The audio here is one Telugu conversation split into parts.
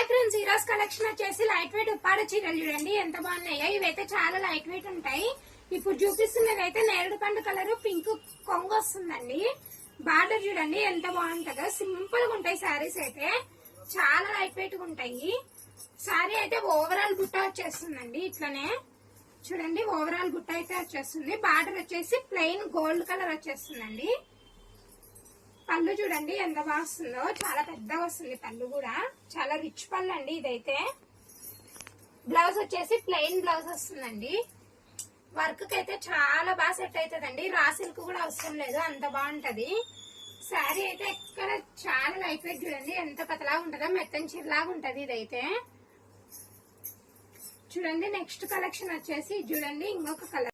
హాయ్ ఫ్రెండ్స్, ఈ రోజు కలెక్షన్ వచ్చేసి లైట్ వెయిట్ ఉప్పాడ చీరలు చూడండి ఎంత బాగున్నాయో. ఇవైతే చాలా లైట్ వెయిట్ ఉంటాయి. ఇప్పుడు చూపిస్తున్నది అయితే నేరేడు పండు కలర్ పింక్ కొంగు వస్తుందండి. బార్డర్ చూడండి ఎంత బాగుంటుందో. సింపుల్ గా ఉంటాయి శారీస్ అయితే, చాలా లైట్ వెయిట్ గా ఉంటాయి. శారీ అయితే ఓవరాల్ బుట్ట వచ్చేస్తుందండి. ఇట్లనే చూడండి, ఓవరాల్ బుట్ట అయితే వచ్చేస్తుంది. బార్డర్ వచ్చేసి ప్లెయిన్ గోల్డ్ కలర్ వచ్చేస్తుందండి. పళ్ళు చూడండి ఎంత బాగా వస్తుందో, చాలా పెద్దగా వస్తుంది పళ్ళు కూడా. చాలా రిచ్ పళ్ళు అండి ఇదైతే. బ్లౌజ్ వచ్చేసి ప్లెయిన్ బ్లౌజ్ వస్తుందండి. వర్క్ కి అయితే చాలా బాగా సెట్ అవుతుందండి. రా సిల్క్ కూడా అవసరం లేదు, అంత బాగుంటది. శారీ అయితే ఎక్కడ చాలా లైట్ వెయిట్ చూడండి ఎంత పతలాగా ఉంటుందో, మెత్తని చీరలాగా ఉంటది ఇదైతే. చూడండి నెక్స్ట్ కలెక్షన్ వచ్చేసి చూడండి ఇంకొక కలర్.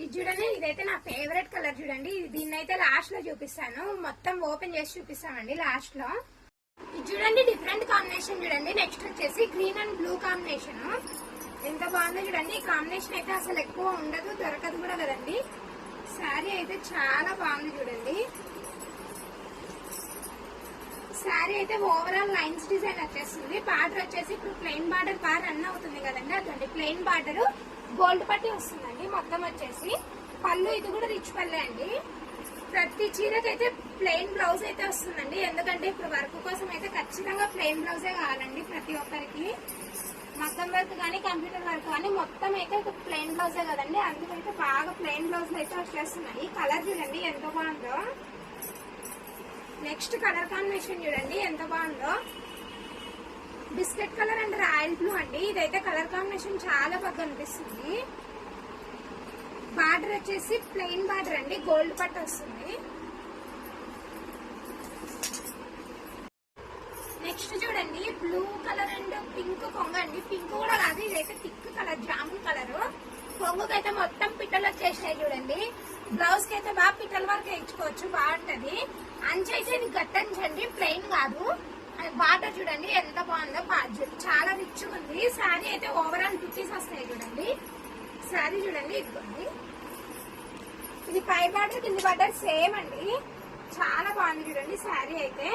ఇది చూడండి, ఇదైతే నా ఫేవరెట్ కలర్ చూడండి. దీన్ని అయితే లాస్ట్ లో చూపిస్తాను, మొత్తం ఓపెన్ చేసి చూపిస్తామండి లాస్ట్ లో. ఇది చూడండి డిఫరెంట్ కాంబినేషన్ చూడండి. నెక్స్ట్ వచ్చేసి గ్రీన్ అండ్ బ్లూ కాంబినేషన్. ఎంత బాగుందో చూడండి. ఈ కాంబినేషన్ అయితే అసలు ఎక్కువ ఉండదు, దొరకదు కూడా కదండి. శారీ అయితే చాలా బాగుంది చూడండి. శారీ అయితే ఓవరాల్ లైన్స్ డిజైన్ వచ్చేస్తుంది. బార్డర్ వచ్చేసి ఇప్పుడు ప్లెయిన్ బార్డర్ బాగా రన్ అవుతుంది కదండి, అదండి ప్లెయిన్ బార్డర్ గోల్డ్ పట్టి వస్తుందండి మొత్తం వచ్చేసి. పళ్ళు ఇది కూడా రిచ్ పల్లె అండి. ప్రతి చీరకైతే ప్లెయిన్ బ్లౌజ్ అయితే వస్తుందండి, ఎందుకంటే ఇప్పుడు వర్క్ కోసం అయితే ఖచ్చితంగా ప్లెయిన్ బ్లౌజే కావాలండి ప్రతి ఒక్కరికి. మగ్గం వర్క్ కానీ కంప్యూటర్ వర్క్ కానీ మొత్తం అయితే ప్లెయిన్ బ్లౌజే కదండి, అందుకైతే బాగా ప్లెయిన్ బ్లౌజ్ అయితే వచ్చేస్తున్నాయి. కలర్ చూడండి ఎంత బాగుందో. నెక్స్ట్ కలర్ కాంబినేషన్ చూడండి ఎంత బాగుందో. Biscuit colour and royal blue అండి. ఇదైతే కలర్ కాంబినేషన్ చాలా బాగా కనిపిస్తుంది. బార్డర్ వచ్చేసి ప్లెయిన్ బార్డర్ అండి, గోల్డ్ పట్టు వస్తుంది. నెక్స్ట్ చూడండి బ్లూ కలర్ అండ్ పింక్ కొంగు అండి. పింక్ కూడా కాదు, ఇదైతే థిక్ కలర్ జామున్ కలర్. కొంగుకైతే మొత్తం పిట్టలు వచ్చేసినాయి చూడండి. బ్లౌజ్ కి అయితే బాగా పిట్టల వరకు వేయించుకోవచ్చు, బాగుంటది. అంచు అయితే ఇది గట్టంచండి, ప్లెయిన్ కాదు. బార్డర్ చూడండి ఎంత బాగుందో, చాలా రిచ్ ఉంది. శారీ అయితే ఓవరాల్ బుట్టీస్ వస్తాయి చూడండి. శారీ చూడండి ఇదిగోండి, ఇది పై బార్డర్ కింది బార్డర్ సేమ్ అండి. చాలా బాగుంది చూడండి శారీ అయితే.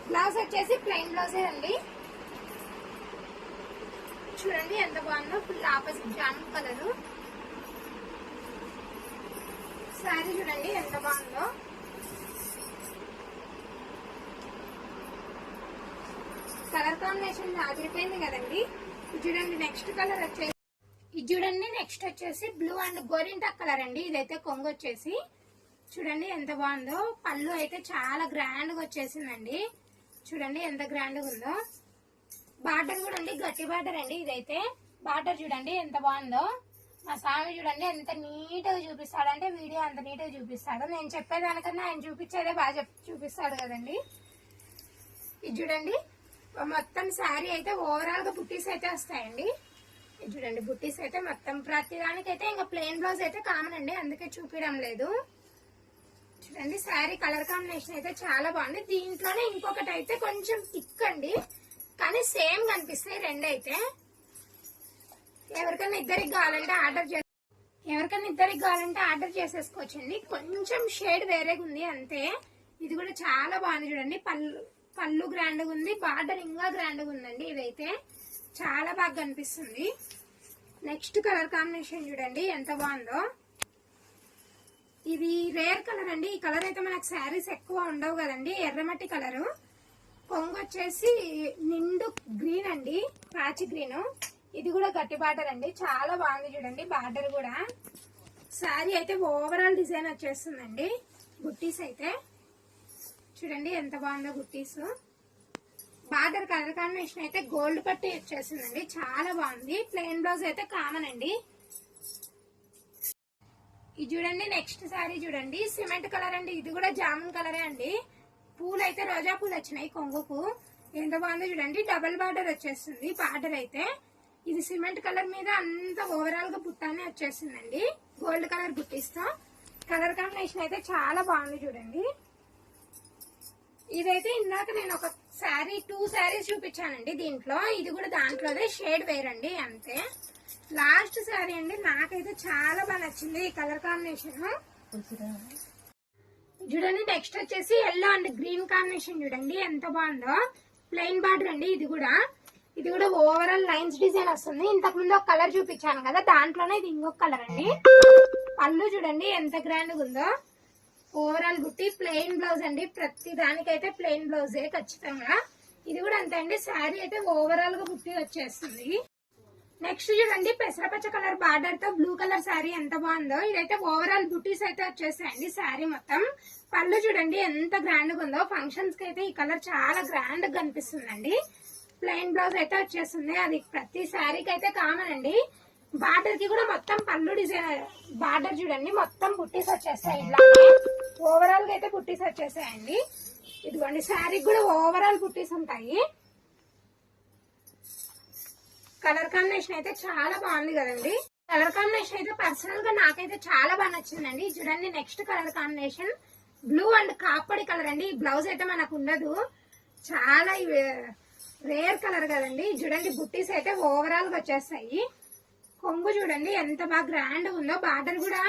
బ్లౌజ్ వచ్చేసి ప్లెయిన్ బ్లౌజే అండి. చూడండి ఎంత బాగుందో, full opposite jamun colour. Sari చూడండి ఎంత బాగుందో. కలర్ కాంబినేషన్ ఆగిపోయింది కదండి. చూడండి నెక్స్ట్ కలర్ వచ్చేసి ఇది చూడండి. నెక్స్ట్ వచ్చేసి బ్లూ అండ్ గోరింటాక్ కలర్ అండి. ఇదైతే కొంగు వచ్చేసి చూడండి ఎంత బాగుందో. పళ్ళు అయితే చాలా గ్రాండ్ గా వచ్చేసిందండి. చూడండి ఎంత గ్రాండ్ గా ఉందో. బార్డర్ కూడా అండి గట్టి బార్డర్ అండి. ఇదైతే బార్డర్ చూడండి ఎంత బాగుందో. మా స్వామి చూడండి ఎంత నీట్ గా చూపిస్తాడంటే, వీడియో అంత నీట్ గా చూపిస్తాడు. నేను చెప్పేదానికన్నా ఆయన చూపించేదే బాగా చూపిస్తాడు కదండి. ఇది చూడండి మొత్తం శారీ అయితే ఓవరాల్ గా బుట్టీస్ అయితే వస్తాయండి. చూడండి బుట్టీస్ అయితే మొత్తం ప్రతి దానికైతే ఇంకా ప్లెయిన్ బ్లౌజ్ అయితే కామన్ అండి, అందుకే చూపించడం లేదు. చూడండి శారీ కలర్ కాంబినేషన్ అయితే చాలా బాగుంది. దీంట్లోనే ఇంకొకటి అయితే కొంచెం థిక్ అండి, కానీ సేమ్ కనిపిస్తాయి రెండు అయితే. ఎవరికైనా ఇద్దరికి కావాలంటే ఆర్డర్ చేసేసుకోవచ్చండి. కొంచెం షేడ్ వేరేగా ఉంది అంతే. ఇది కూడా చాలా బాగుంది చూడండి. పళ్ళు గ్రాండ్ గా ఉంది, బార్డర్ ఇంకా గ్రాండ్ గా ఉందండి. ఇదైతే చాలా బాగా కనిపిస్తుంది. నెక్స్ట్ కలర్ కాంబినేషన్ చూడండి ఎంత బాగుందో. ఇది రేర్ కలర్ అండి. ఈ కలర్ అయితే మనకు శారీస్ ఎక్కువ ఉండవు కదండి. ఎర్రమట్టి కలరు. కొంగు వచ్చేసి నిండు గ్రీన్ అండి, పాచి గ్రీన్. ఇది కూడా గట్టి బార్డర్ అండి, చాలా బాగుంది చూడండి బార్డర్ కూడా. శారీ అయితే ఓవరాల్ డిజైన్ వచ్చేస్తుందండి. బుట్టీస్ అయితే చూడండి ఎంత బాగుందో బుట్టీస్. బార్డర్ కలర్ కాంబినేషన్ అయితే గోల్డ్ పట్టి వచ్చేసిందండి, చాలా బాగుంది. ప్లెయిన్ బ్లౌజ్ అయితే కామన్ అండి. ఇది చూడండి నెక్స్ట్ శారీ చూడండి సిమెంట్ కలర్ అండి. ఇది కూడా జామున్ కలరే అండి. పూలు అయితే రోజా పూలు వచ్చినాయి కొంగుకు, ఎంత బాగుందో చూడండి. డబల్ బార్డర్ వచ్చేస్తుంది బార్డర్ అయితే. ఇది సిమెంట్ కలర్ మీద అంత ఓవరాల్ గా బుట్టానే వచ్చేసిందండి, గోల్డ్ కలర్ బుట్టిస్తో. కలర్ కాంబినేషన్ అయితే చాలా బాగుంది చూడండి. ఇదైతే ఇందాక నేను ఒక శారీ 2 శారీస్ చూపించానండి దీంట్లో. ఇది కూడా దాంట్లోనే షేడ్ వేరండి అంతే. లాస్ట్ శారీ అండి, నాకైతే చాలా బాగా నచ్చింది ఈ కలర్ కాంబినేషన్. చూడండి నెక్స్ట్ వచ్చేసి ఎల్లో అండ్ గ్రీన్ కాంబినేషన్ చూడండి ఎంత బాగుందో. ప్లెయిన్ బార్డర్ అండి ఇది కూడా. ఇది కూడా ఓవరాల్ లైన్స్ డిజైన్ వస్తుంది. ఇంతకు ముందు ఒక కలర్ చూపించాను కదా, దాంట్లోనే ఇది ఇంకొక కలర్ అండి. పళ్ళు చూడండి ఎంత గ్రాండ్ ఉందో. ఓవరాల్ బుట్టి ప్లెయిన్ బ్లౌజ్ అండి. ప్రతి దానికైతే ప్లెయిన్ బ్లౌజే ఖచ్చితంగా. ఇది కూడా అంతే అండి. శారీ అయితే ఓవరాల్ గా బుట్టి వచ్చేస్తుంది. నెక్స్ట్ చూడండి పెసరపచ్చ కలర్ బార్డర్ తో బ్లూ కలర్ శారీ ఎంత బాగుందో. ఇదైతే ఓవరాల్ బుటీస్ అయితే వచ్చేసాయండి శారీ మొత్తం. పళ్ళు చూడండి ఎంత గ్రాండ్ గా ఉందో. ఫంక్షన్స్ కి అయితే ఈ కలర్ చాలా గ్రాండ్ గా కనిపిస్తుందండి. ప్లెయిన్ బ్లౌజ్ అయితే వచ్చేస్తుంది. అది ప్రతి శారీకి అయితే కామన్ అండి. బార్డర్ కి కూడా మొత్తం పళ్ళు డిజైన్ బార్డర్ చూడండి మొత్తం బుట్టీస్ వచ్చేస్తాయి. ఇలా ఓవరాల్ గా అయితే బుట్టీస్ వచ్చేసాయండి. ఇదిగోండి శారీకి కూడా ఓవరాల్ బుట్టీస్ ఉంటాయి. కలర్ కాంబినేషన్ అయితే చాలా బాగుంది కదండి. కలర్ కాంబినేషన్ అయితే పర్సనల్ గా నాకైతే చాలా బాగా నచ్చిందండి. చూడండి next colour combination blue and కాపడి కలర్ అండి. ఈ బ్లౌజ్ అయితే మనకు ఉండదు, చాలా రేర్ కలర్ కదండి. చూడండి బుట్టీస్ అయితే ఓవరాల్ గా వచ్చేస్తాయి. కొంగు చూడండి ఎంత బాగా గ్రాండ్ ఉందో. బార్డర్ కూడా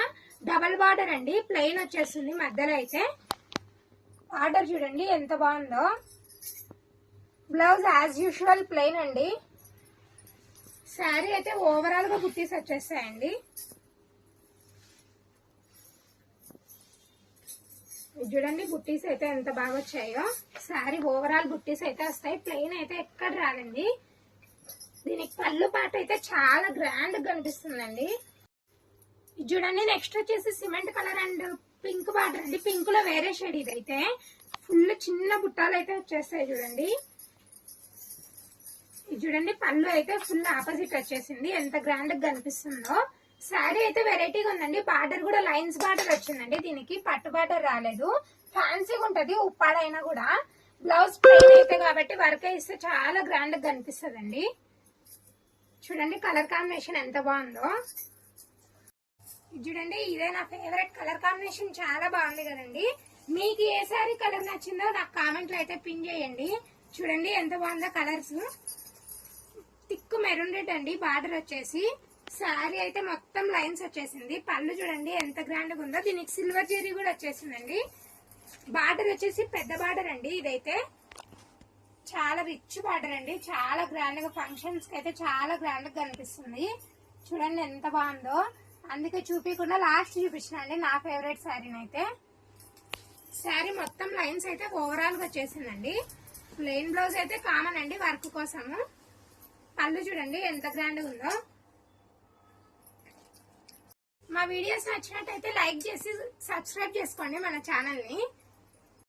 డబల్ బార్డర్ అండి, ప్లెయిన్ వచ్చేస్తుంది మధ్యలో అయితే. బార్డర్ చూడండి ఎంత బాగుందో. బ్లౌజ్ యాజ్ యూజువల్ ప్లెయిన్ అండి. శారీ అయితే ఓవరాల్ గా బుట్టీస్ వచ్చేస్తాయండి. చూడండి బుట్టీస్ అయితే ఎంత బాగా వచ్చాయో. శారీ ఓవరాల్ బుట్టీస్ అయితే వస్తాయి. ప్లెయిన్ అయితే ఎక్కడ రాదండి. దీనికి పళ్ళు పాట అయితే చాలా గ్రాండ్ కనిపిస్తుందండి. చూడండి నెక్స్ట్ వచ్చేసి cement colour and pink border అండి. పింక్ లో వేరే షేడ్. ఇదైతే ఫుల్ చిన్న బుట్టాలు అయితే వచ్చేస్తాయి చూడండి. చూడండి పళ్ళు అయితే ఫుల్ ఆపోజిట్ వచ్చేసింది. ఎంత గ్రాండ్ గా కనిపిస్తుందో. శారీ అయితే వెరైటీగా ఉందండి. బార్డర్ కూడా లైన్స్ బార్డర్ వచ్చిందండి. దీనికి పట్టు బార్డర్ రాలేదు. ఫ్యాన్సీగా ఉంటది ఉప్పాడైనా కూడా. బ్లౌజ్ ప్లెయిన్ అయితే కాబట్టి వర్క్ ఇస్తే చాలా గ్రాండ్ గా కనిపిస్తుందండి. చూడండి కలర్ కాంబినేషన్ ఎంత బాగుందో. చూడండి ఇదే నా ఫేవరెట్ కలర్ కాంబినేషన్. చాలా బాగుంది కదండి. మీకు ఏ శారీ కలర్ నచ్చిందో నాకు కామెంట్ లో అయితే పిన్ చేయండి. చూడండి ఎంత బాగుందో కలర్స్. థిక్ మెరూన్ రెడ్ అండి. బార్డర్ వచ్చేసి శారీ అయితే మొత్తం లైన్స్ వచ్చేసింది. పళ్ళు చూడండి ఎంత గ్రాండ్ గా ఉందో. దీనికి సిల్వర్ జెరీ కూడా వచ్చేసిందండి. బార్డర్ వచ్చేసి పెద్ద బార్డర్ అండి. ఇదైతే చాలా రిచ్ బార్డర్ అండి. చాలా గ్రాండ్ గా ఫంక్షన్స్ కి అయితే చాలా గ్రాండ్ గా కనిపిస్తుంది. చూడండి ఎంత బాగుందో. అందుకే చూపించకుండా లాస్ట్ చూపించానండి నా ఫేవరెట్ శారీని అయితే. శారీ మొత్తం లైన్స్ అయితే ఓవరాల్ గా వచ్చేసిందండి. ప్లెయిన్ బ్లౌజ్ అయితే కామన్ అండి వర్క్ కోసము. పళ్ళు చూడండి ఎంత గ్రాండ్ ఉందో. మా వీడియోస్ నచ్చినట్టయితే లైక్ చేసి సబ్స్క్రైబ్ చేసుకోండి మన ఛానల్ ని.